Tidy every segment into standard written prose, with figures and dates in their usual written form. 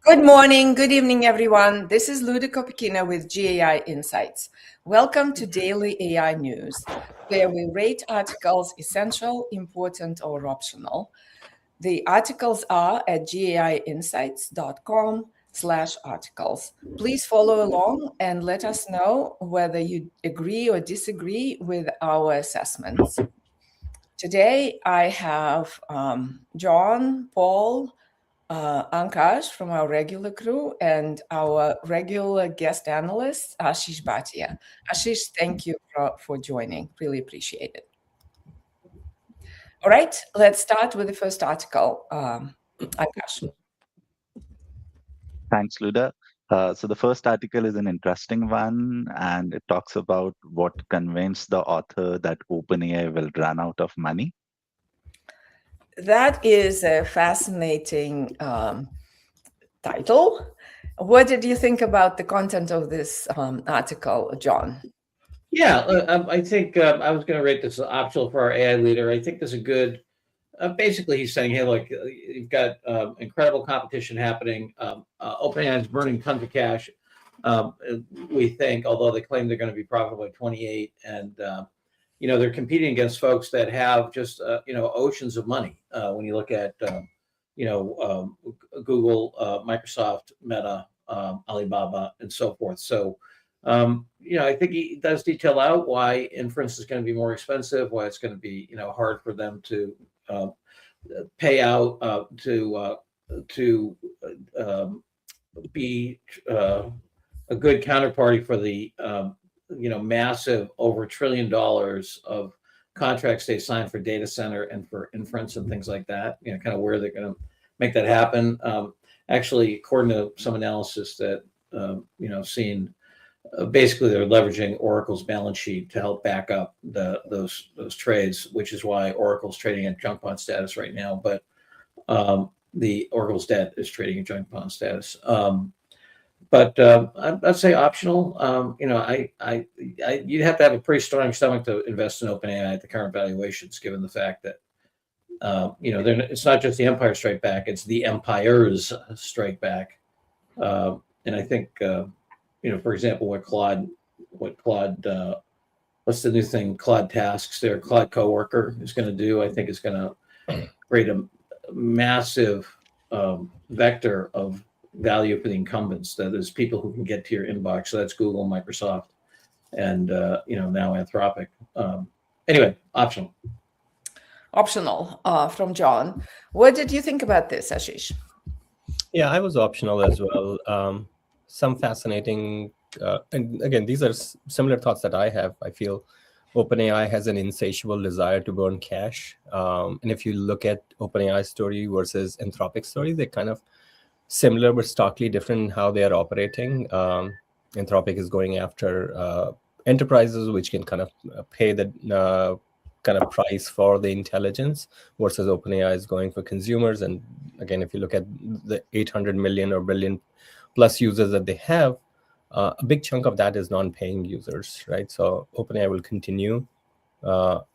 Good morning, good evening, everyone. This is Luda Kopikina with GAI Insights. Welcome to Daily AI News, where we rate articles essential, important, or optional. The articles are at gaiinsights.com/articles. Please follow along and let us know whether you agree or disagree with our assessments. Today, I have John, Paul, Ankash from our regular crew and our regular guest analyst, Ashish Bhatia. Ashish, thank you for joining. Really appreciate it. All right, let's start with the first article. Ankash. Thanks, Luda. So the first article is an interesting one, and it talks about what convinced the author that OpenAI will run out of money. That is a fascinating title. What did you think about the content of this article, John? Yeah, I think I was going to rate this optional for our AI leader. I think this is a good. Basically, he's saying, "Hey, look, you've got incredible competition happening. OpenAI is burning tons of cash. We think, although they claim they're going to be profitable by 28, and they're competing against folks that have just oceans of money. When you look at Google, Microsoft, Meta, Alibaba, and so forth. So." I think he does detail out why inference is going to be more expensive, why it's going to be, hard for them to pay out to be a good counterparty for the massive over $1 trillion of contracts they signed for data center and for inference and things like that. Kind of where they're going to make that happen. Actually, according to some analysis that seen. Basically, they're leveraging Oracle's balance sheet to help back up those trades, which is why Oracle's trading at junk bond status right now. But the Oracle's debt is trading at junk bond status. But I'd say optional. You'd have to have a pretty strong stomach to invest in OpenAI at the current valuations, given the fact that it's not just the Empire Strike Back; it's the Empires Strike Back. And I think. For example, what's the new thing? Claude Tasks, their Claude Coworker is going to do, I think, is going to create a massive vector of value for the incumbents. That is people who can get to your inbox. So that's Google, Microsoft, and now Anthropic. Anyway, optional. Optional from John. What did you think about this, Ashish? Yeah, I was optional as well. Some fascinating, and again, these are similar thoughts that I have. I feel OpenAI has an insatiable desire to burn cash. And if you look at OpenAI's story versus Anthropic's story, they're kind of similar but starkly different in how they are operating. Anthropic is going after enterprises which can kind of pay the kind of price for the intelligence, versus OpenAI is going for consumers. And again, if you look at the 800 million or billion plus users that they have, a big chunk of that is non-paying users, right? So OpenAI will continue to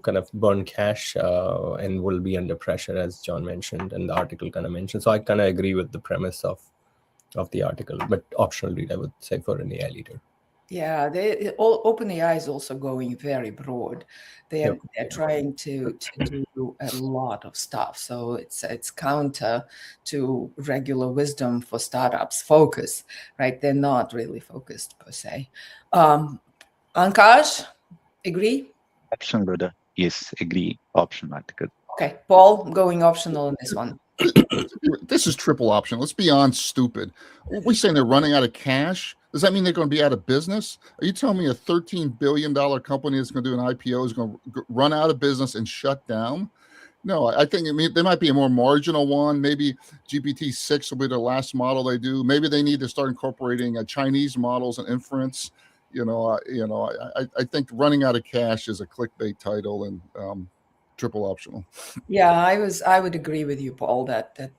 kind of burn cash and will be under pressure, as John mentioned, and the article kind of mentioned. So I kind of agree with the premise of the article, but optional read, I would say, for an AI leader. Yeah, OpenAI is also going very broad. They're trying to do a lot of stuff. So it's counter to regular wisdom for startups focus, right? They're not really focused per se. Ankash, agree? Optional, Luda. Yes, agree. Optional article. Okay, Paul, going optional in this one. This is triple option. Let's be on stupid. We're saying they're running out of cash. Does that mean they're going to be out of business? Are you telling me a $13 billion company that's going to do an IPO is going to run out of business and shut down? No, I think there might be a more marginal one. Maybe GPT-6 will be the last model they do. Maybe they need to start incorporating Chinese models and inference. I think running out of cash is a clickbait title and triple optional. Yeah, I would agree with you, Paul, that the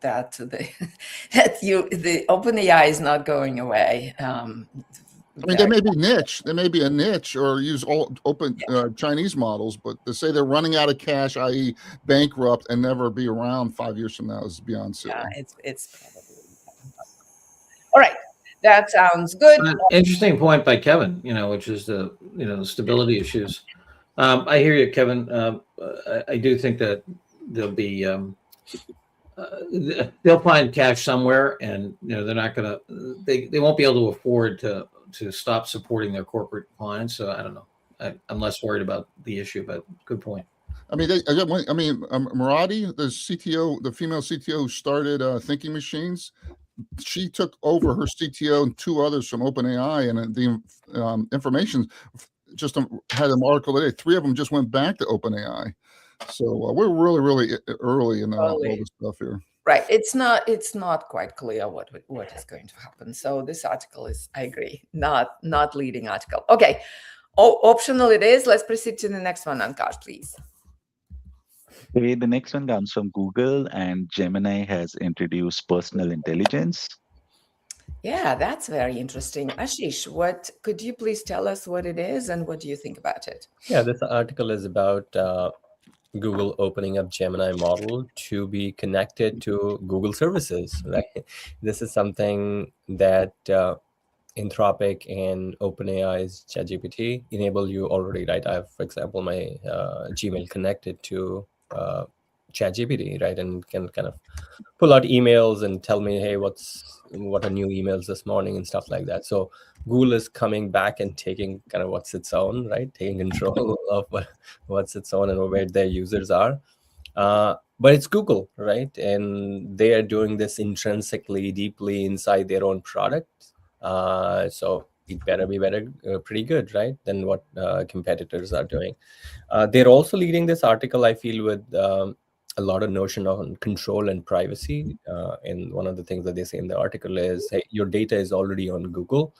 OpenAI is not going away. There may be niche. There may be a niche, or use all open Chinese models, but to say they're running out of cash, i.e., bankrupt, and never be around 5 years from now is beyond silly. Yeah, it's probably All right, that sounds good. Interesting point by Kevin, which is the stability issues. I hear you, Kevin. I do think that there'll be they'll find cash somewhere, and they're not gonna they won't be able to afford to stop supporting their corporate clients. So I don't know. I'm less worried about the issue, but good point. I mean, Murati, the CTO, the female CTO who started Thinking Machines, she took over her CTO and two others from OpenAI, and the information just had an article today. 3 of them just went back to OpenAI. So we're really, really early in all this stuff here. Right. It's not quite clear what is going to happen. So this article is, I agree, not leading article. Okay. Optional it is. Let's proceed to the next one, Ankash, please. Okay, the next one comes from Google, and Gemini has introduced personal intelligence. Yeah, that's very interesting. Ashish, could you please tell us what it is and what do you think about it? Yeah, this article is about Google opening up Gemini model to be connected to Google services, right? This is something that Anthropic and OpenAI's ChatGPT enable you already, right? I have, for example, my Gmail connected to ChatGPT, right? And can kind of pull out emails and tell me, hey, what are new emails this morning and stuff like that. So Google is coming back and taking kind of what's its own, right? Taking control of what's its own and where their users are. But it's Google, right? And they are doing this intrinsically, deeply inside their own product. So it better be pretty good, right, than what competitors are doing. They're also leading this article, I feel, with a lot of notion of control and privacy. And one of the things that they say in the article is, hey, your data is already on Google,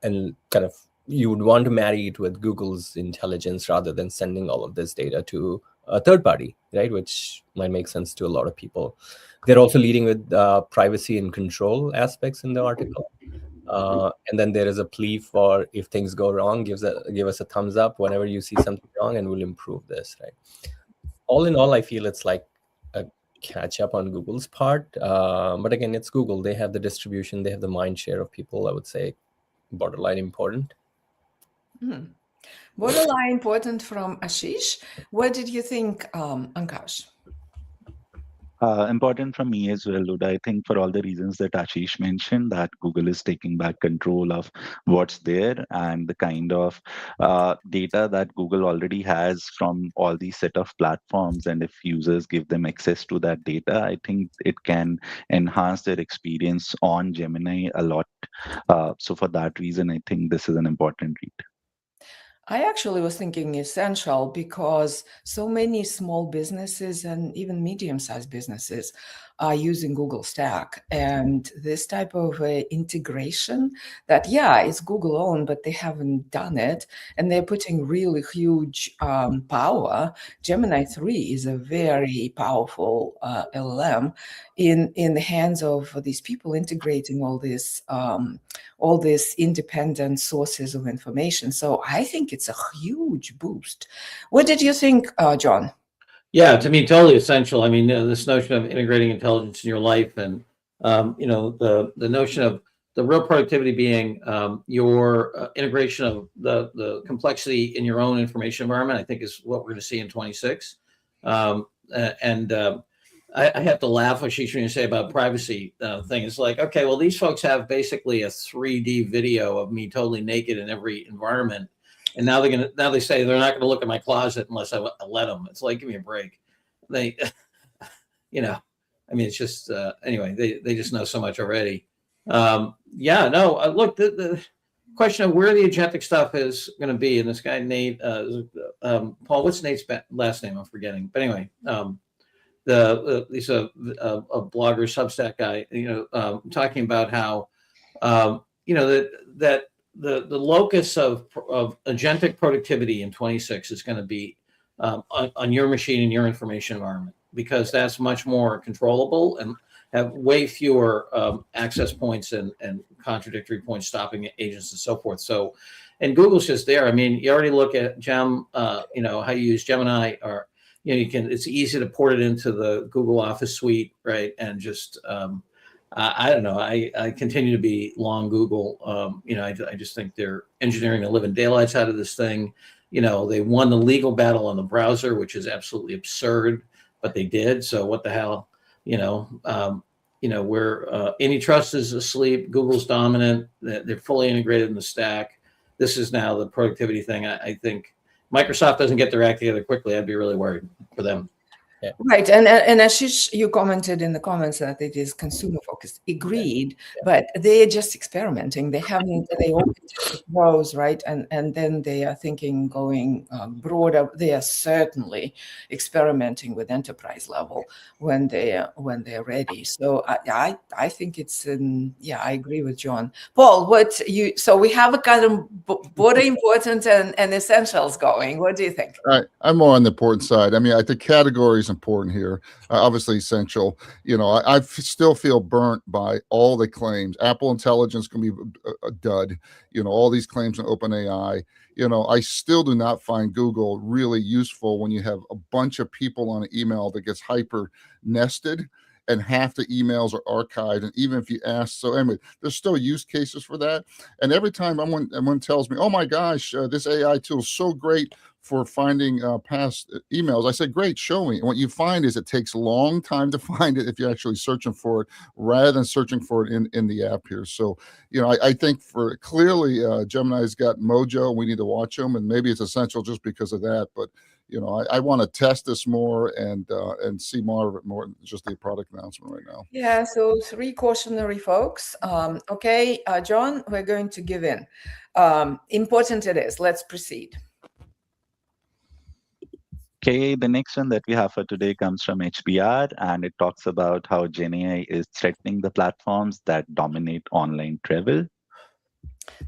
and kind of you would want to marry it with Google's intelligence rather than sending all of this data to a third party, right? Which might make sense to a lot of people. They're also leading with privacy and control aspects in the article. And then there is a plea for, if things go wrong, give us a thumbs up whenever you see something wrong, and we'll improve this, right? All in all, I feel it's like a catch up on Google's part. But again, it's Google. They have the distribution. They have the mind share of people, I would say, borderline important. Borderline important from Ashish. What did you think, Ankash? Important from me as well, Luda. I think for all the reasons that Ashish mentioned, that Google is taking back control of what's there and the kind of data that Google already has from all these set of platforms. And if users give them access to that data, I think it can enhance their experience on Gemini a lot. So for that reason, I think this is an important read. I actually was thinking essential because so many small businesses and even medium-sized businesses are using Google Stack, and this type of integration that, yeah, it's Google owned, but they haven't done it, and they're putting really huge power. Gemini 3 is a very powerful LLM in the hands of these people integrating all these independent sources of information. So I think it's a huge boost. What did you think, John? Yeah, to me, totally essential. I mean, this notion of integrating intelligence in your life, and the notion of the real productivity being your integration of the complexity in your own information environment, I think is what we're going to see in 26. I have to laugh, Ashish, when you say about privacy thing. It's like, okay, well, these folks have basically a 3D video of me totally naked in every environment. And now they say they're not going to look at my closet unless I let them. It's like, give me a break. They, I mean, it's just, anyway, they just know so much already. Look, the question of where the agentic stuff is going to be, and this guy, Nate, Paul, what's Nate's last name? I'm forgetting. But anyway, he's a blogger, Substack guy, talking about how, that the locus of agentic productivity in 26 is going to be on your machine and your information environment, because that's much more controllable and have way fewer access points and contradictory points stopping agents and so forth. So, and Google's just there. I mean, you already look at how you use Gemini, or it's easy to port it into the Google Office suite, right? And just I don't know. I continue to be long Google. I just think they're engineering the living daylights out of this thing. They won the legal battle on the browser, which is absolutely absurd, but they did. So what the hell? Where antitrust is asleep, Google's dominant. They're fully integrated in the stack. This is now the productivity thing. I think Microsoft doesn't get their act together quickly, I'd be really worried for them. Right, and Ashish, you commented in the comments that it is consumer focused. Agreed, but they're just experimenting. They open just rows, right, and then they are thinking going broader. They are certainly experimenting with enterprise level when they're ready. So I think it's I agree with John. Paul, so we have a kind of border important and essentials going. What do you think? I'm more on the important side. I mean, I think category is important here. Obviously essential. I still feel burnt by all the claims. Apple Intelligence can be a dud. All these claims on OpenAI. I still do not find Google really useful when you have a bunch of people on an email that gets hyper nested and half the emails are archived. And even if you ask, so anyway, there's still use cases for that. And every time someone tells me, oh my gosh, this AI tool is so great for finding past emails, I said, great, show me. And what you find is it takes a long time to find it if you're actually searching for it rather than searching for it in the app here. So, I think for clearly Gemini's got mojo. We need to watch them, and maybe it's essential just because of that. But I want to test this more and see more of it, more than just the product announcement right now. Yeah, so 3 cautionary folks. Okay, John, we're going to give in. Important it is. Let's proceed. Okay, the next one that we have for today comes from HBR, and it talks about how GenAI is threatening the platforms that dominate online travel.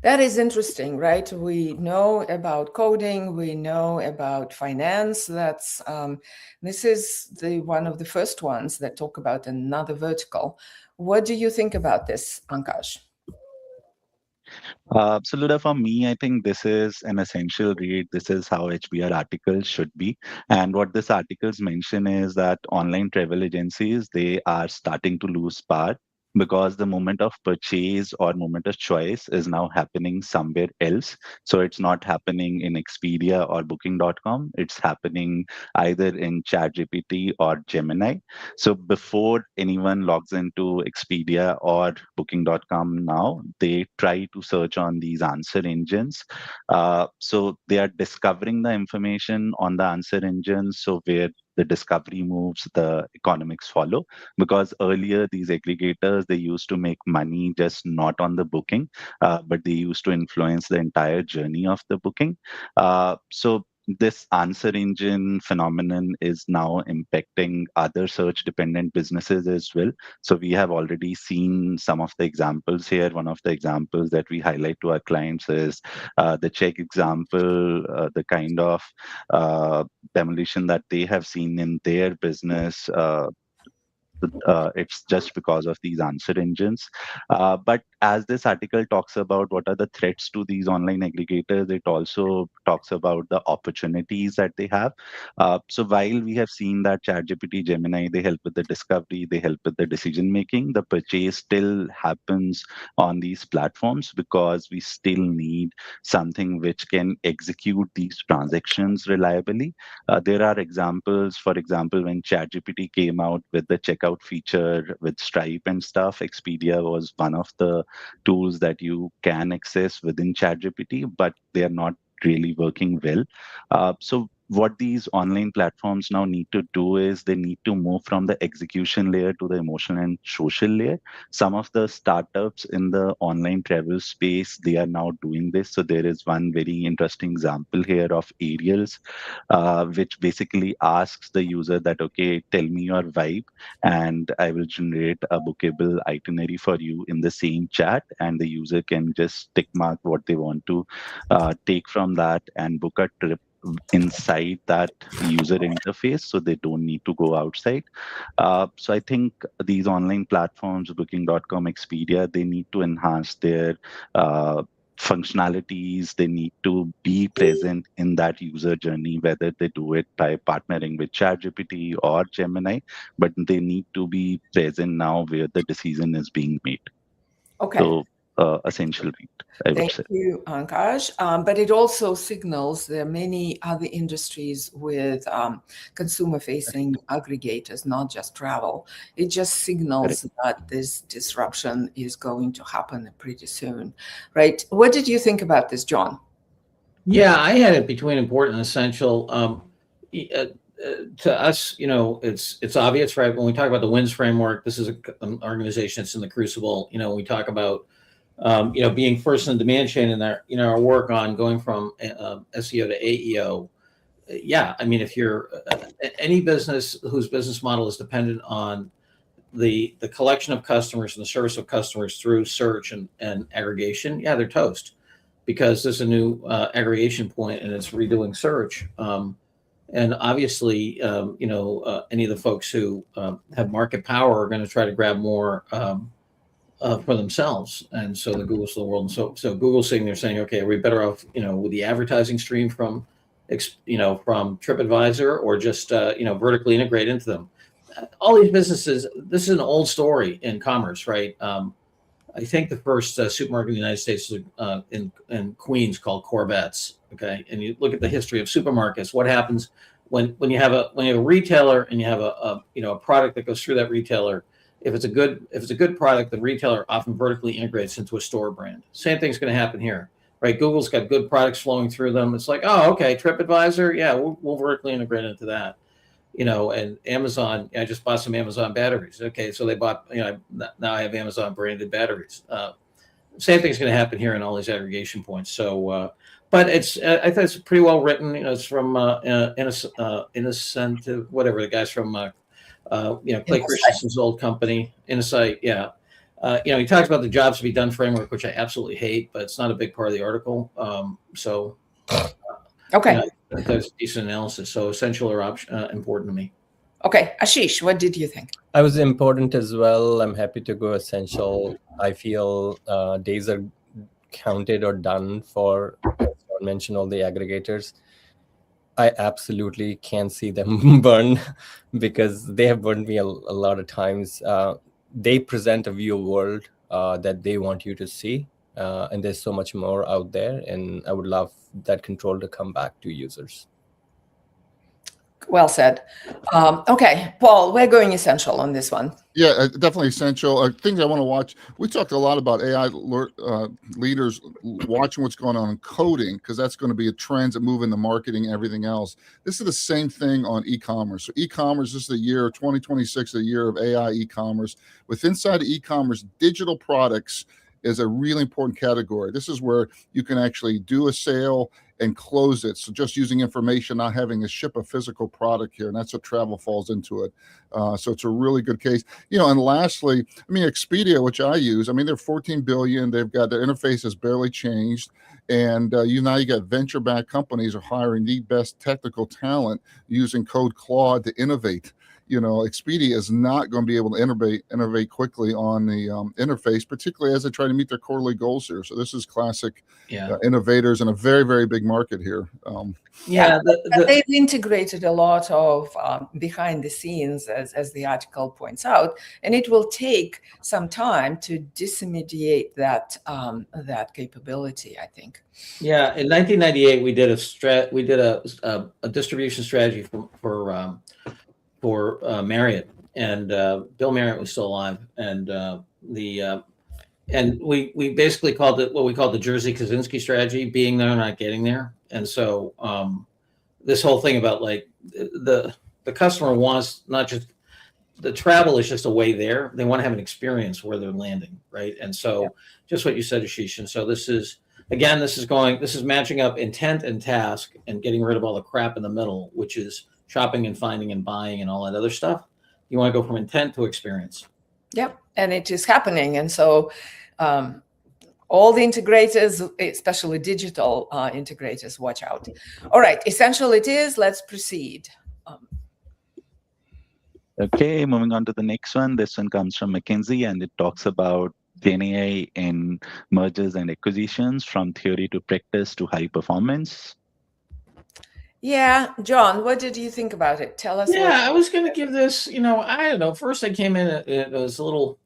That is interesting, right? We know about coding, we know about finance. This is one of the first ones that talk about another vertical. What do you think about this, Pankaj? So Luda, for me, I think this is an essential read. This is how HBR articles should be. And what this articles mention is that online travel agencies, they are starting to lose power because the moment of purchase or moment of choice is now happening somewhere else. So it's not happening in Expedia or Booking.com. It's happening either in ChatGPT or Gemini. So before anyone logs into Expedia or Booking.com now, they try to search on these answer engines. So they are discovering the information on the answer engines. So where the discovery moves, the economics follow. Because earlier, these aggregators, they used to make money just not on the booking, but they used to influence the entire journey of the booking. So this answer engine phenomenon is now impacting other search dependent businesses as well. So we have already seen some of the examples here. One of the examples that we highlight to our clients is the check example, the kind of demolition that they have seen in their business. It's just because of these answer engines. But as this article talks about what are the threats to these online aggregators, it also talks about the opportunities that they have. So while we have seen that ChatGPT, Gemini, they help with the discovery, they help with the decision making, the purchase still happens on these platforms because we still need something which can execute these transactions reliably. There are examples, for example, when ChatGPT came out with the checkout feature with Stripe and stuff, Expedia was one of the tools that you can access within ChatGPT, but they are not really working well. So what these online platforms now need to do is they need to move from the execution layer to the emotional and social layer. Some of the startups in the online travel space, they are now doing this. So there is one very interesting example here of Ariels, which basically asks the user that, okay, tell me your vibe, and I will generate a bookable itinerary for you in the same chat, and the user can just tick mark what they want to take from that and book a trip inside that user interface, so they don't need to go outside. So I think these online platforms, Booking.com, Expedia, they need to enhance their functionalities. They need to be present in that user journey, whether they do it by partnering with ChatGPT or Gemini, but they need to be present now where the decision is being made. Okay. So, essential read, I would Thank say. you, Ankash. But it also signals there are many other industries with consumer-facing aggregators, not just travel. It just signals that this disruption is going to happen pretty soon, right? What did you think about this, John? Yeah, I had it between important and essential. To us, it's obvious, right? When we talk about the WINS framework, this is an organization that's in the crucible. We talk about being first in the demand chain in our work on going from SEO to AEO. Yeah, I mean, if you're any business whose business model is dependent on the collection of customers and the service of customers through search and aggregation, yeah, they're toast, because there's a new aggregation point and it's redoing search. And obviously, any of the folks who have market power are going to try to grab more for themselves. And so the Googles of the world. And so Google's sitting there saying, okay, are we better off, with the advertising stream from TripAdvisor, or just, vertically integrate into them? All these businesses, this is an old story in commerce, right? I think the first supermarket in the United States was in Queens called Corvette's. Okay, and you look at the history of supermarkets. What happens when you have a retailer and you have a product that goes through that retailer? If it's a good product, the retailer often vertically integrates into a store brand. Same thing's going to happen here, right? Google's got good products flowing through them. It's like, oh, okay, TripAdvisor, yeah, we'll vertically integrate into that. And Amazon, I just bought some Amazon batteries. Okay, so they bought, now I have Amazon branded batteries. Same thing's going to happen here in all these aggregation points. So, but I think it's pretty well written. It's from Innocent, whatever, the guys from, Clay Christensen's old company, Insight. Yeah. He talks about the jobs to be done framework, which I absolutely hate, but it's not a big part of the article. Okay. That's decent analysis. So essential or important to me. Okay, Ashish, what did you think? I was important as well. I'm happy to go essential. I feel days are counted or done for, as I mentioned, all the aggregators. I absolutely can't see them burn, because they have burned me a lot of times. They present a view of world that they want you to see. And there's so much more out there. And I would love that control to come back to users. Well said. Okay, Paul, we're going essential on this one. Yeah, definitely essential. Things I want to watch. We talked a lot about AI leaders watching what's going on in coding, because that's going to be a trend that move into marketing and everything else. This is the same thing on e-commerce. So e-commerce, this is the year 2026, the year of AI e-commerce. With inside of e-commerce, digital products is a really important category. This is where you can actually do a sale and close it. So just using information, not having to ship a physical product here. And that's what travel falls into it. So it's a really good case. And lastly, Expedia, which I use, they're 14 billion. They've got their interface has barely changed. And now you got venture-backed companies are hiring the best technical talent using Code Claude to innovate. Expedia is not going to be able to innovate quickly on the interface, particularly as they try to meet their quarterly goals here. So this is classic innovators in a very, very big market here. They've integrated a lot of behind the scenes, as the article points out, and it will take some time to disintermediate that capability, I think. Yeah, in 1998, we did a distribution strategy for Marriott, and Bill Marriott was still alive, and we basically called it what we called the Jersey Kaczynski strategy: being there, not getting there. And so this whole thing about like the customer wants not just the travel is just a way there; they want to have an experience where they're landing, right? And so just what you said, Ashish. And so this is matching up intent and task and getting rid of all the crap in the middle, which is shopping and finding and buying and all that other stuff. You want to go from intent to experience. Yep, and it is happening. And so all the integrators, especially digital integrators, watch out. All right, essential it is. Let's proceed. Okay, moving on to the next one. This one comes from McKinsey, and it talks about GenAI in mergers and acquisitions from theory to practice to high performance? Yeah, John, what did you think about it? Tell us Yeah, what. I was going to give this, I don't know. First, I came in, it was a little,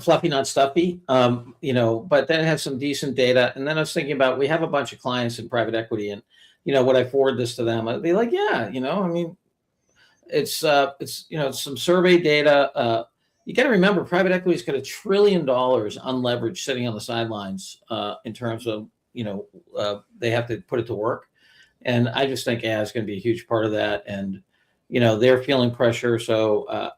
fluffy, not stuffy, but then it had some decent data. And then I was thinking about, we have a bunch of clients in private equity, and, would I forward this to them? I'd be like, yeah, I mean, it's some survey data. You got to remember, private equity's got $1 trillion unleveraged sitting on the sidelines in terms of, they have to put it to work. And I just think AI is going to be a huge part of that. And, they're feeling pressure. So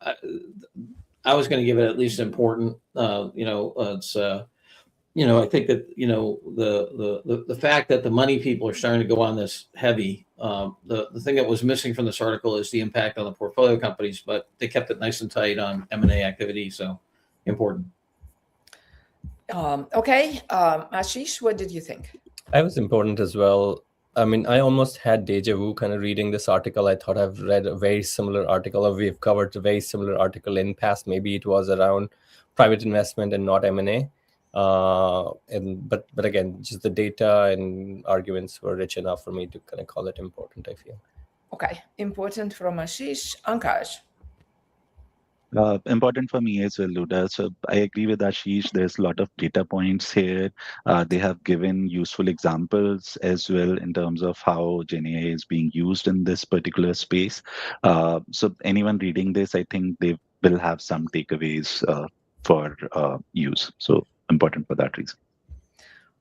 I was going to give it at least important. It's, I think that, the fact that the money people are starting to go on this heavy. The thing that was missing from this article is the impact on the portfolio companies, but they kept it nice and tight on M&A activity. So important. Okay, Ashish, what did you think? I was important as well. I mean, I almost had deja vu kind of reading this article. I thought I've read a very similar article, or we've covered a very similar article in past. Maybe it was around private investment and not M&A. But again, just the data and arguments were rich enough for me to kind of call it important, I feel. Okay, important from Ashish. Ankaj. Important for me as well, Luda. So I agree with Ashish. There's a lot of data points here. They have given useful examples as well in terms of how GenAI is being used in this particular space. So anyone reading this, I think they will have some takeaways for use. So important for that reason.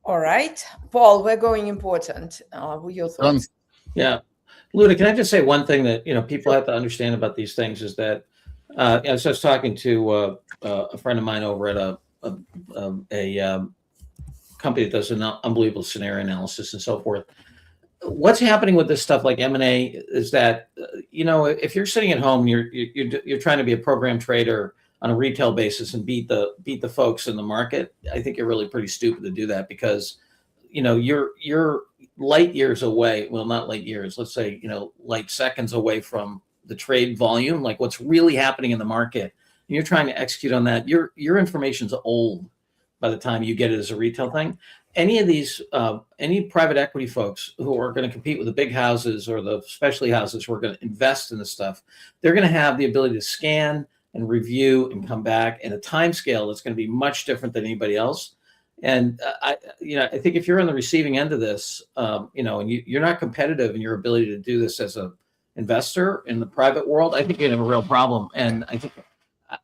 All right, Paul, we're going important. What are your thoughts? Yeah. Luda, can I just say one thing that, people have to understand about these things is that, so I was talking to a friend of mine over at a company that does an unbelievable scenario analysis and so forth. What's happening with this stuff like M&A is that, if you're sitting at home, you're trying to be a program trader on a retail basis and beat the folks in the market. I think you're really pretty stupid to do that, because, you're light years away. Well, not light years. Let's say, light seconds away from the trade volume, like what's really happening in the market. And you're trying to execute on that. Your information's old by the time you get it as a retail thing. Any of these, any private equity folks who are going to compete with the big houses or the specialty houses who are going to invest in this stuff, they're going to have the ability to scan and review and come back in a time scale that's going to be much different than anybody else. And I think if you're on the receiving end of this, and you're not competitive in your ability to do this as a investor in the private world, I think you have a real problem. And I think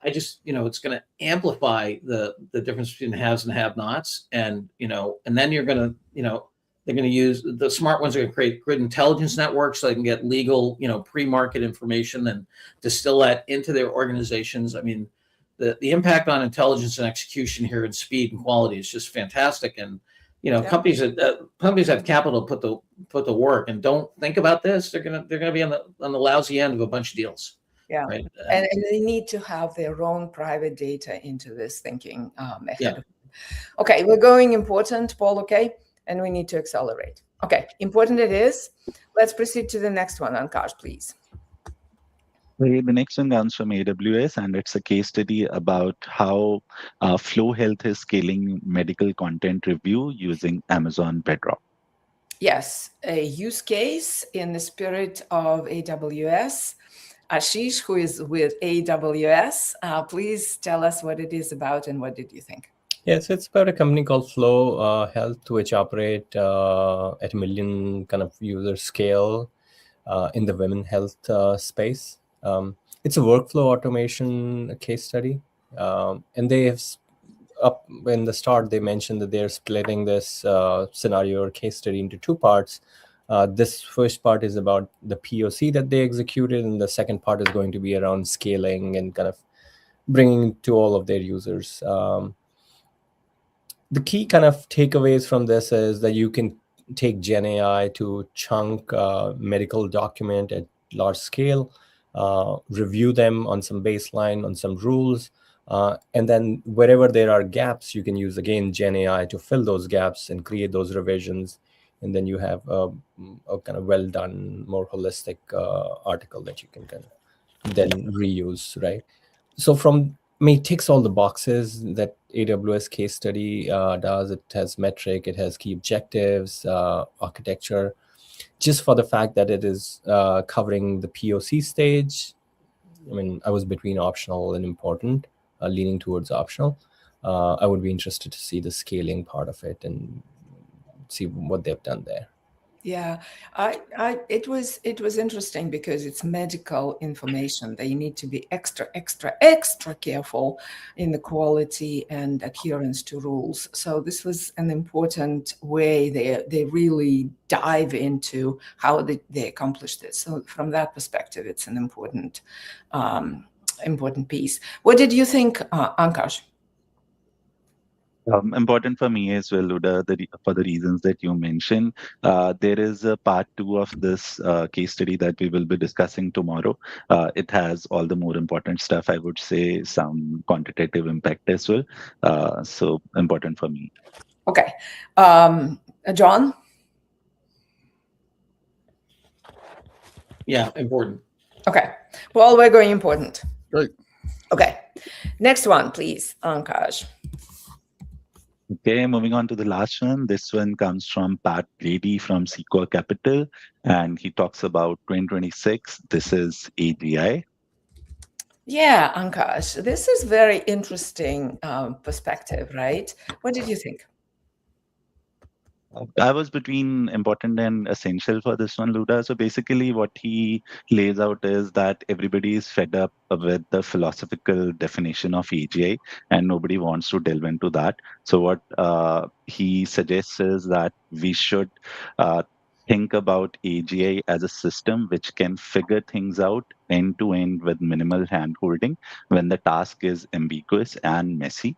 it's going to amplify the difference between haves and have-nots. And, and then you're going to, they're going to use the smart ones are going to create grid intelligence networks so they can get legal, pre-market information and distill that into their organizations. I mean, the impact on intelligence and execution here and speed and quality is just fantastic. And, companies have capital to put the work and don't think about this. They're gonna be on the lousy end of a bunch of deals. Yeah, right. And they need to have their own private data into this thinking ahead. Yeah. Of them. Okay, we're going important, Paul. Okay, and we need to accelerate. Okay, important it is. Let's proceed to the next one, Ankaj, please. The next one comes from AWS, and it's a case study about how Flow Health is scaling medical content review using Amazon Bedrock. Yes, a use case in the spirit of AWS. Ashish, who is with AWS, please tell us what it is about and what did you think? Yes, it's about a company called Flow Health, which operate at 1 million kind of user scale in the women health space. It's a workflow automation case study, and they have up in the start they mentioned that they're splitting this scenario or case study into two parts. This first part is about the POC that they executed, and the second part is going to be around scaling and kind of bringing to all of their users. The key kind of takeaways from this is that you can take Gen AI to chunk medical document at large scale, review them on some baseline, on some rules, and then wherever there are gaps, you can use, again, Gen AI to fill those gaps and create those revisions. And then you have a kind of well done, more holistic article that you can kind of then reuse, right? So it ticks all the boxes that AWS case study does. It has metric, it has key objectives, architecture. Just for the fact that it is covering the POC stage, I mean, I was between optional and important, leaning towards optional. I would be interested to see the scaling part of it and see what they've done there. Yeah, it was interesting because it's medical information. They need to be extra careful in the quality and adherence to rules. So this was an important way they really dive into how they accomplish this. So from that perspective, it's an important piece. What did you think, Ankash? Important for me as well, Luda, for the reasons that you mentioned. There is a part 2 of this case study that we will be discussing tomorrow. It has all the more important stuff, I would say, some quantitative impact as well. So important for me. Okay. John? Yeah, important. Okay. Well, we're going important. Great. Okay. Next one, please, Ankash. Okay, moving on to the last one. This one comes from Pat Brady from Sequoia Capital, and he talks about 2026. This is AGI. Yeah, Ankash, this is very interesting perspective, right? What did you think? I was between important and essential for this one, Luda. So basically, what he lays out is that everybody is fed up with the philosophical definition of AGI, and nobody wants to delve into that. So what he suggests is that we should think about AGI as a system which can figure things out end to end with minimal handholding when the task is ambiguous and messy.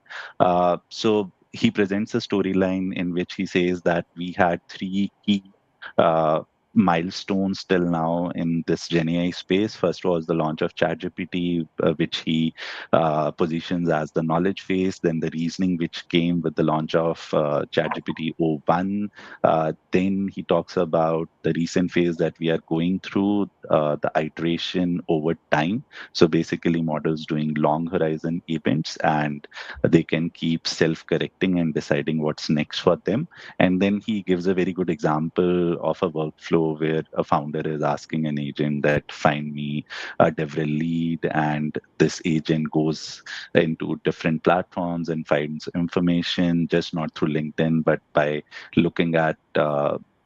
So he presents a storyline in which he says that we had 3 key milestones till now in this GenAI space. First was the launch of ChatGPT, which he positions as the knowledge phase, then the reasoning, which came with the launch of ChatGPT o1. Then he talks about the recent phase that we are going through, the iteration over time. So basically, models doing long horizon events, and they can keep self-correcting and deciding what's next for them. And then he gives a very good example of a workflow where a founder is asking an agent that find me a DevRel lead, and this agent goes into different platforms and finds information, just not through LinkedIn, but by looking at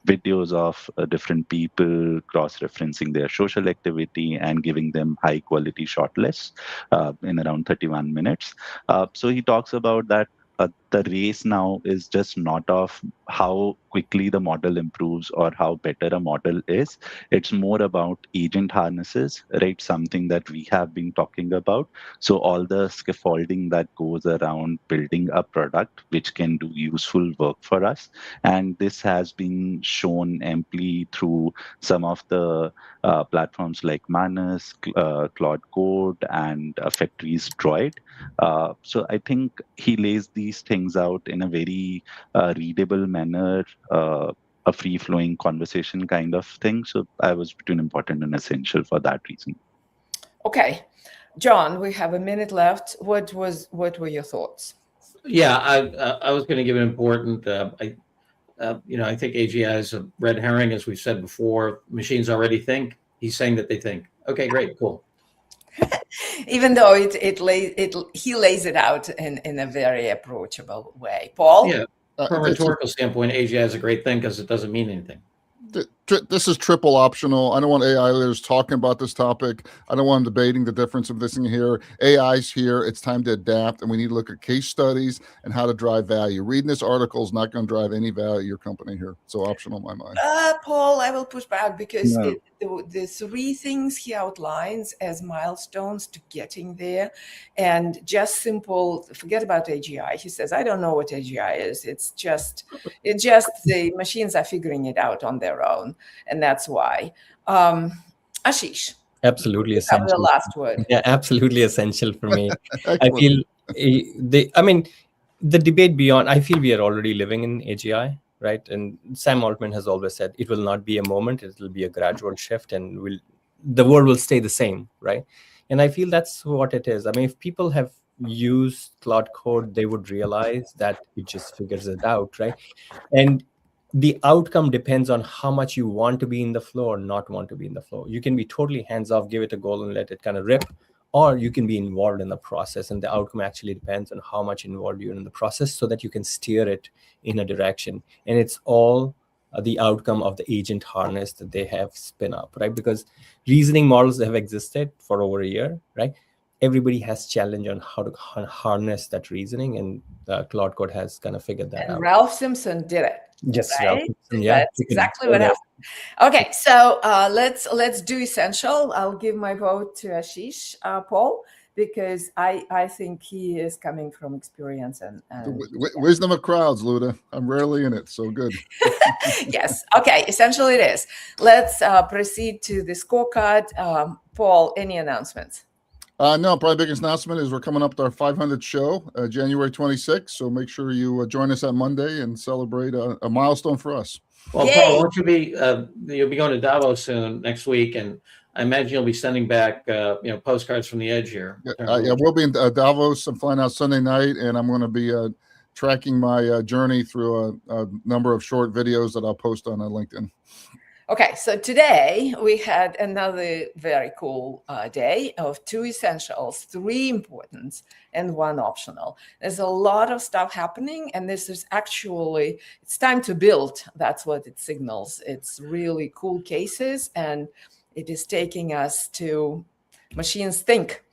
videos of different people, cross-referencing their social activity, and giving them high-quality shortlists in around 31 minutes. So he talks about that the race now is just not of how quickly the model improves or how better a model is. It's more about agent harnesses, right? Something that we have been talking about. So all the scaffolding that goes around building a product which can do useful work for us. And this has been shown amply through some of the platforms like Manus, Claude Code, and Factory's Droid. So I think he lays these things out in a very readable manner, a free-flowing conversation kind of thing. So I was between important and essential for that reason. Okay, John, we have a minute left. What were your thoughts? Yeah, I was going to give an important. I think AGI is a red herring, as we've said before. Machines already think. He's saying that they think. Okay, great, cool. Even though he lays it out in a very approachable way. Paul? Yeah, from a rhetorical standpoint, AGI is a great thing because it doesn't mean anything. This is triple optional. I don't want AI leaders talking about this topic. I don't want them debating the difference of this thing here. AI's here. It's time to adapt, and we need to look at case studies and how to drive value. Reading this article is not going to drive any value to your company here. So optional in my mind. Paul, I will push back because No. the 3 things he outlines as milestones to getting there, and just simple, forget about AGI. He says, I don't know what AGI is. It's just the machines are figuring it out on their own, and that's why. Ashish, Absolutely you have essential. the last word. Yeah, absolutely essential for me. I Excellent. feel the debate beyond, I feel we are already living in AGI, right? And Sam Altman has always said it will not be a moment, it will be a gradual shift, and the world will stay the same, right? And I feel that's what it is. I mean, if people have use Claude Code, they would realize that it just figures it out, right? And the outcome depends on how much you want to be in the flow or not want to be in the flow. You can be totally hands-off, give it a goal and let it kind of rip, or you can be involved in the process, and the outcome actually depends on how much involved you're in the process so that you can steer it in a direction. And it's all the outcome of the agent harness that they have spin up, right? Because reasoning models have existed for over a year, right? Everybody has challenge on how to harness that reasoning, and Claude Code has kind of figured that out. Ralph Simpson did it. Yes, right? Ralph Simpson, yeah. That's exactly what happened. Okay, so let's do essential. I'll give my vote to Ashish, Paul, because I think he is coming from experience and wisdom of crowds, Luda. I'm rarely in it, so good. Yes. Okay. Essential it is. Let's proceed to the scorecard. Paul, any announcements? No, probably biggest announcement is we're coming up to our 500th show, January 26th. So make sure you join us on Monday and celebrate a milestone for us. Well, Yay. Paul, won't you be? You'll be going to Davos soon next week, and I imagine you'll be sending back, postcards from the edge here. Yeah, we'll be in Davos. I'm flying out Sunday night, and I'm going to be tracking my journey through a number of short videos that I'll post on LinkedIn. Okay, so today we had another very cool day of 2 essentials, 3 importance, and 1 optional. There's a lot of stuff happening, and this is actually, it's time to build. That's what it signals. It's really cool cases, and it is taking us to machines think.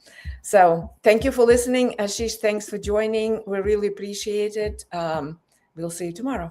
So thank you for listening. Ashish, thanks for joining. We really appreciate it. We'll see you tomorrow.